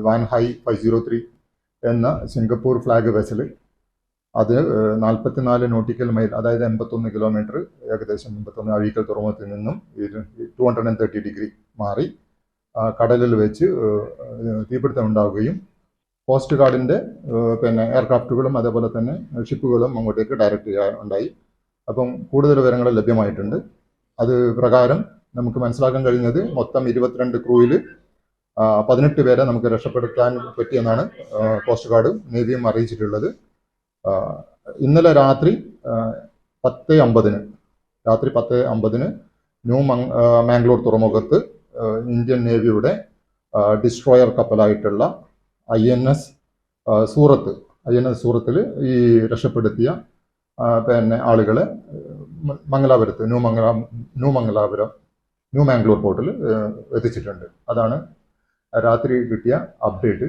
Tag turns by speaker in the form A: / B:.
A: Van high 503 എന്ന Singapore flag vessel അത് 44 nautical mile, അതായത് 81 കിലോമീറ്റർ, ഏകദേശം 81 അഴീക്കൽ തുറമുഖത്തിൽ നിന്നും 230 ഡിഗ്രി മാറി കടലിൽ വെച്ച് തീപിടുത്തം ഉണ്ടാവുകയും കോസ്റ്റ് ഗാർഡിൻ്റെ എയർക്രാഫ്റ്റുകളും അതേപോലെ തന്നെ ഷിപ്പുകളും അങ്ങോട്ടേക്ക് ഡയറക്റ്റ് ചെയ്യാനുണ്ടായി. അപ്പം കൂടുതൽ വിവരങ്ങൾ ലഭ്യമായിട്ടുണ്ട്. അത് പ്രകാരം നമുക്ക് മനസ്സിലാക്കാൻ കഴിഞ്ഞത് മൊത്തം 22 ക്രൂവിൽ 18 പേരെ നമുക്ക് രക്ഷപ്പെടുത്താൻ പറ്റിയെന്നാണ് കോസ്റ്റ് ഗാർഡും നേവിയും അറിയിച്ചിട്ടുള്ളത്. ഇന്നലെ രാത്രി 10:50 മാംഗ്ലൂർ തുറമുഖത്ത് ഇന്ത്യൻ നേവിയുടെ ഡിസ്ട്രോയർ കപ്പലായിട്ടുള്ള INS സൂറത്തിൽ ഈ രക്ഷപ്പെടുത്തിയ ആളുകളെ മംഗലാപുരത്ത് ന്യൂ മാംഗ്ലൂർ പോർട്ടിൽ എത്തിച്ചിട്ടുണ്ട്. അതാണ് രാത്രി കിട്ടിയ അപ്ഡേറ്റ്.